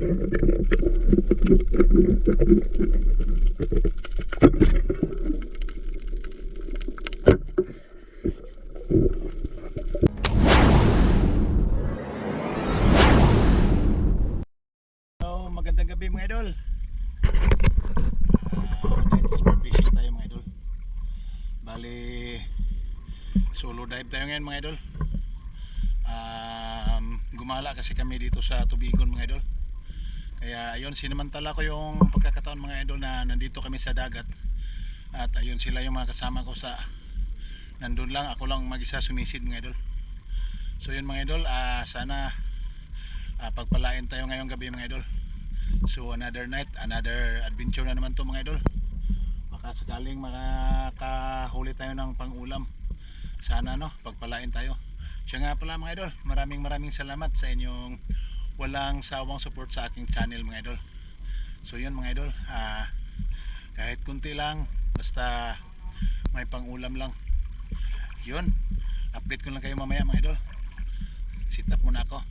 Magandang gabi mga idol. Night sport fishing tayo mga idol. Bali solo dive tayo ngayon mga idol. Gumala kasi kami dito sa Tubigon mga idol. Kaya ayun, sinamantala ko yung pagkakataon mga idol na nandito kami sa dagat. At ayun sila yung mga kasama ko sa nandun lang, ako lang mag-isa sumisid mga idol. So yun mga idol, sana pagpalain tayo ngayong gabi mga idol. So another night, another adventure na naman to mga idol. Baka sakaling makakahuli tayo ng pang-ulam. Sana no, pagpalain tayo. Siya nga pala mga idol, maraming salamat sa inyong walang sawang support sa aking channel mga idol. So yun mga idol, kahit kunti lang, basta may pang-ulam lang. Yun, update ko lang kayo mamaya mga idol. Sit up muna ako.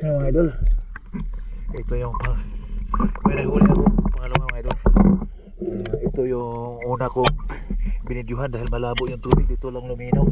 Ayan mga idol, ito yung may nahuli ako pangalawa mga idol. Ito yung una kong binidyuhan dahil malabo yung tubig, dito lang luminaw.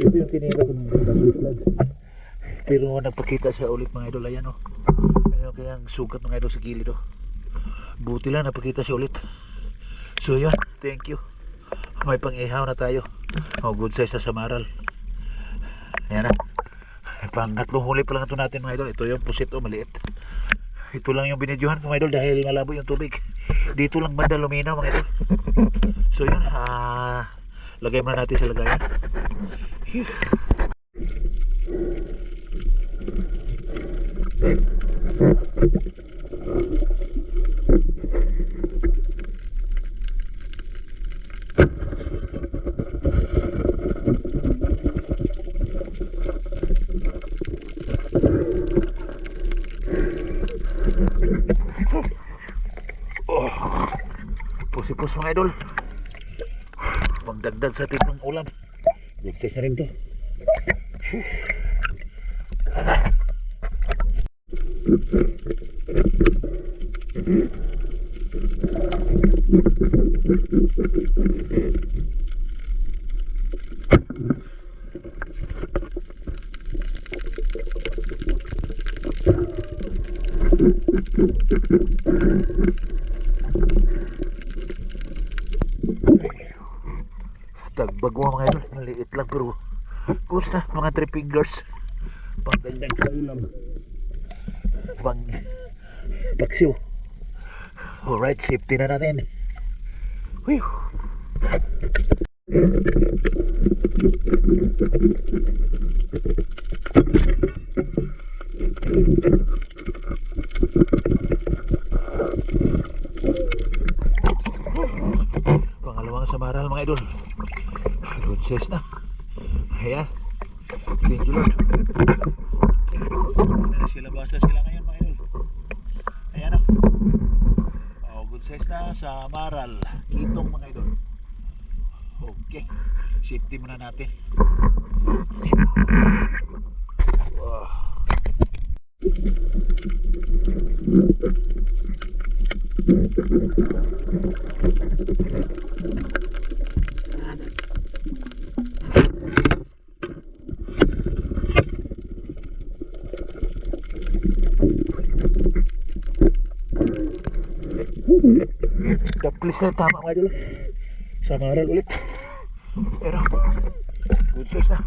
Ito yung tinira ko ng vlog, pero nagpakita siya ulit mga idol. Ayan o, ano kayang sugat mga idol sa gilid o. Buti lang napakita siya ulit. So yun, thank you. May pang-ihaw na tayo. Good size na samaral. Ayan na, pangatlong huli pa lang ito natin mga idol. Ito yung pusit o, maliit. Ito lang yung binidyuhan ko mga idol dahil malabo yung tubig. Dito lang banda luminaw mga idol. So yun, lagay muna natin sa lagayan. Pusipos mga idol, magdagdag sa ating pang ulam. Exercise na rin to. Tagbago mga idol, maliit lang pero kumusta mga 3 fingers pang dagdag sa ulam, pang paksiw. Alright, safety na natin. Whew. Pangalawang samaral mga idol. Good size na. Ayan, thank you Lord. Nasilabasa sila ngayon mga idol. Ayan o, good size na samaral, kitong mga idol. Okay, safety muna natin. Please na tama mga idol. Samaral ulit. Pero good size na.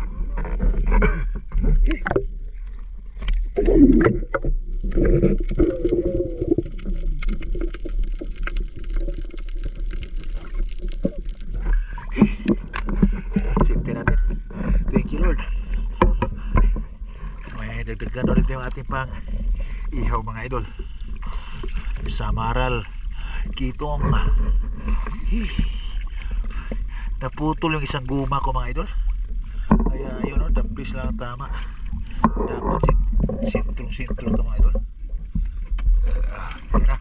may dagdagan ulit yung ating pang ihaw mga idol. Samaral, kitong. Naputol yung isang guma ko mga idol. Kaya yun o, daplis lang tama. Dapat sintro ito mga idol. Yan na.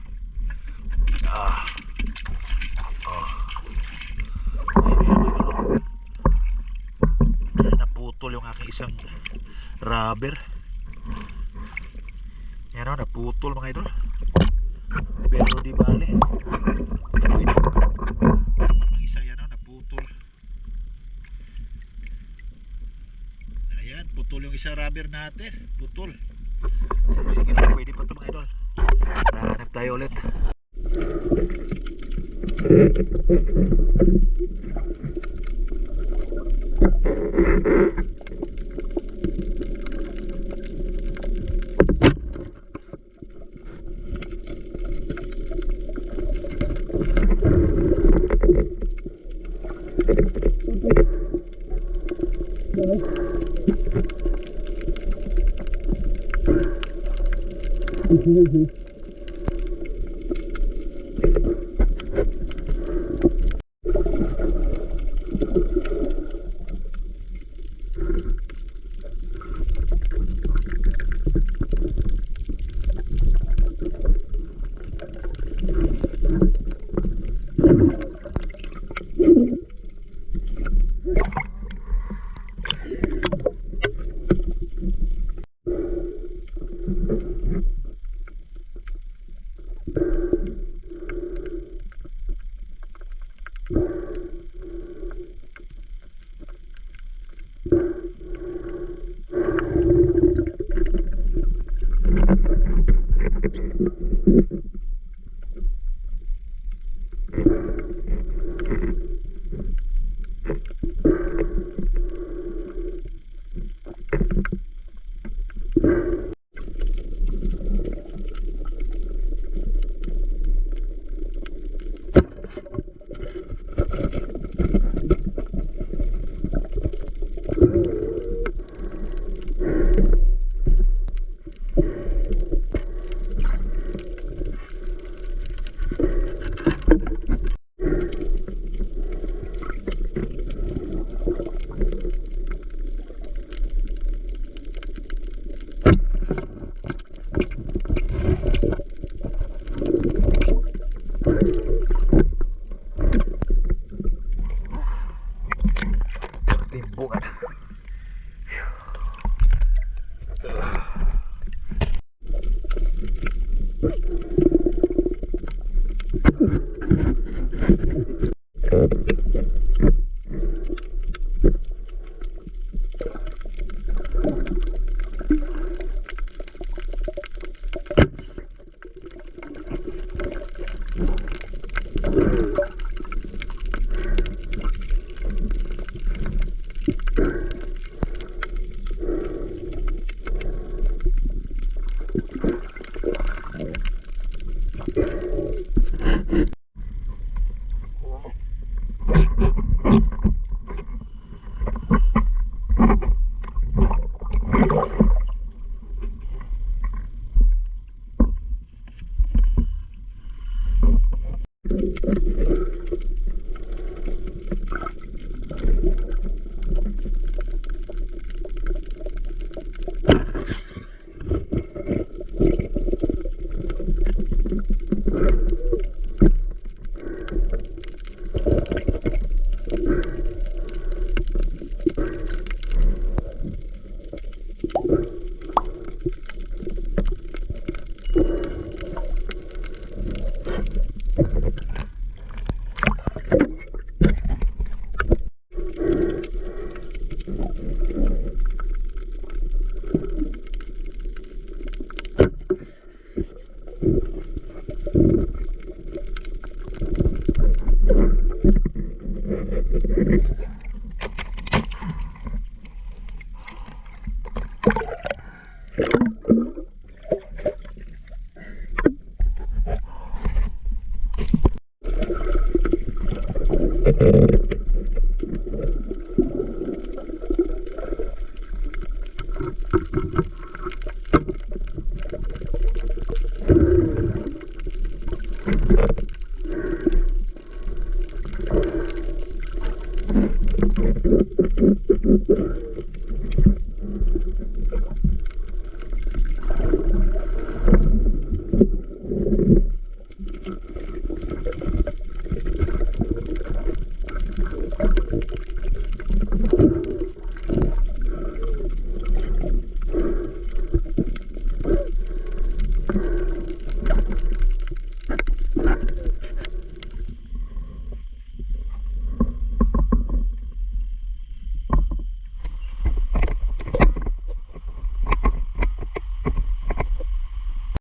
Naputol yung aking isang rubber. Yan o, naputol mga idol. Pero di bale. Pwede. Ang isa yan o, naputol. Ayan, putol yung isang rubber natin. Putol. Sige lang, pwede pa ito mga idol. Nahanap tayo ulit. Timbukan.